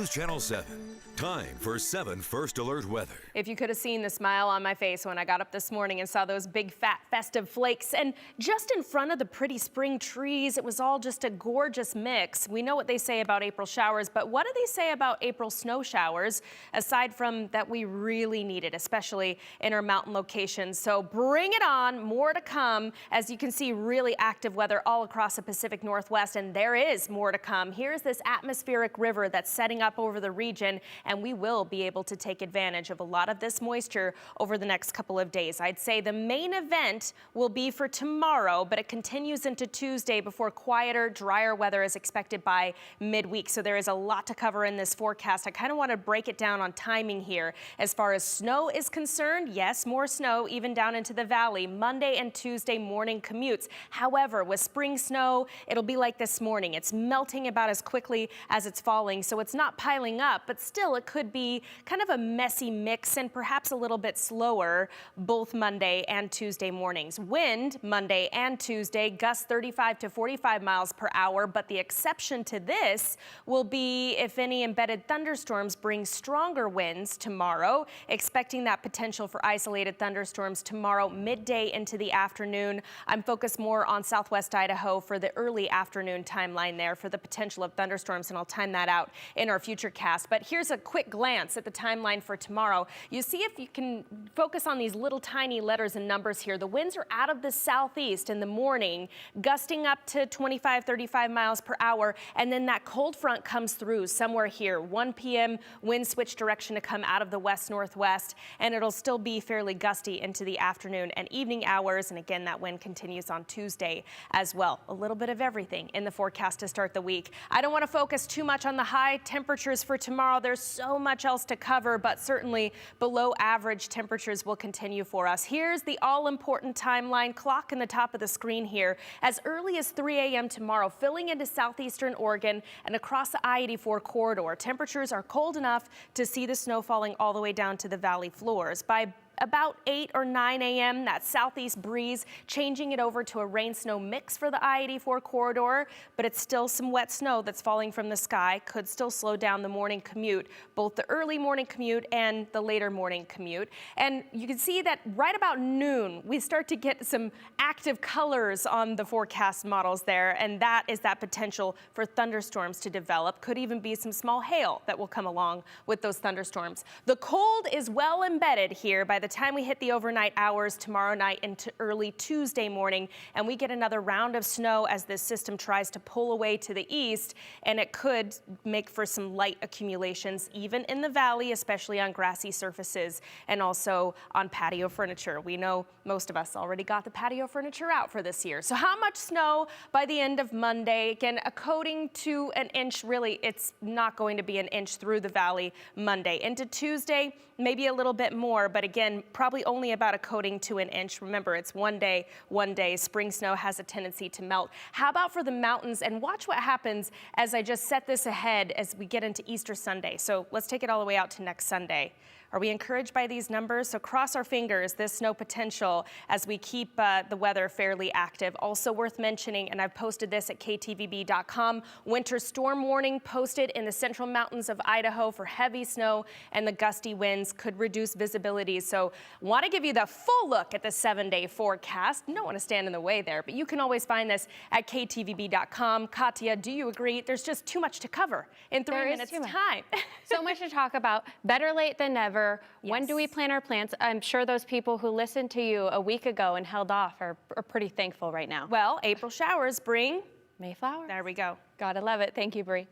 News Channel 7. Time for 7 First Alert weather. If you could have seen the smile on my face when I got up this morning and saw those big fat festive flakes, and just in front of the pretty spring trees, it was all just a gorgeous mix. We know what they say about April showers, but what do they say about April snow showers, aside from that we really need it, especially in our mountain locations? So bring it on, more to come. As you can see, really active weather all across the Pacific Northwest, and there is more to come. Here's this atmospheric river that's setting up over the region, and we will be able to take advantage of a lot of this moisture over the next couple of days. I'd say the main event will be for tomorrow, but it continues into Tuesday before quieter, drier weather is expected by midweek. So there is a lot to cover in this forecast. I kind of want to break it down on timing here. As far as snow is concerned, yes, more snow even down into the valley. Monday and Tuesday morning commutes. However, with spring snow, it'll be like this morning. It's melting about as quickly as it's falling, so it's not piling up, but still it could be kind of a messy mix and perhaps a little bit slower both Monday and Tuesday mornings. Wind Monday and Tuesday, gusts 35 to 45 miles per hour, but the exception to this will be if any embedded thunderstorms bring stronger winds tomorrow. Expecting that potential for isolated thunderstorms tomorrow midday into the afternoon. I'm focused more on southwest Idaho for the early afternoon timeline there for the potential of thunderstorms, and I'll time that out in our future cast. But here's a quick glance at the timeline for tomorrow. You see, if you can focus on these little tiny letters and numbers here, the winds are out of the southeast in the morning, gusting up to 25, 35 miles per hour, and then that cold front comes through somewhere here. 1 p.m. wind switch direction to come out of the west-northwest, and it'll still be fairly gusty into the afternoon and evening hours, and again, that wind continues on Tuesday as well. A little bit of everything in the forecast to start the week. I don't want to focus too much on the high temperatures for tomorrow. There's so much else to cover, but certainly below average temperatures will continue for us. Here's the all-important timeline clock in the top of the screen here. As early as 3 a.m. tomorrow, filling into southeastern Oregon and across the I-84 corridor. Temperatures are cold enough to see the snow falling all the way down to the valley floors. By about 8 or 9 a.m., that southeast breeze changing it over to a rain-snow mix for the I-84 corridor, but it's still some wet snow that's falling from the sky. Could still slow down the morning commute, both the early morning commute and the later morning commute. And you can see that right about noon, we start to get some active colors on the forecast models there, and that is that potential for thunderstorms to develop. Could even be some small hail that will come along with those thunderstorms. The cold is well embedded here by the time we hit the overnight hours tomorrow night into early Tuesday morning, and we get another round of snow as this system tries to pull away to the east, and it could make for some light accumulations even in the valley, especially on grassy surfaces and also on patio furniture. We know most of us already got the patio furniture out for this year. So how much snow by the end of Monday? Again, a coating to an inch. Really, it's not going to be an inch through the valley Monday. Into Tuesday, maybe a little bit more, but again, probably only about a coating to an inch. Remember, it's one day. Spring snow has a tendency to melt. How about for the mountains? And watch what happens as I just set this ahead as we get into Easter Sunday. So let's take it all the way out to next Sunday. Are we encouraged by these numbers? So cross our fingers, this snow potential as we keep the weather fairly active. Also worth mentioning, and I've posted this at ktvb.com, winter storm warning posted in the central mountains of Idaho for heavy snow, and the gusty winds could reduce visibility. So want to give you the full look at the 7-day forecast. Don't want to stand in the way there, but you can always find this at ktvb.com. Katya, do you agree? There's just too much to cover in 3 minutes time. So much to talk about. Better late than never. Yes. When do we plant our plants? I'm sure those people who listened to you a week ago and held off are pretty thankful right now. Well, April showers bring Mayflower. There we go. Gotta love it. Thank you, Bree.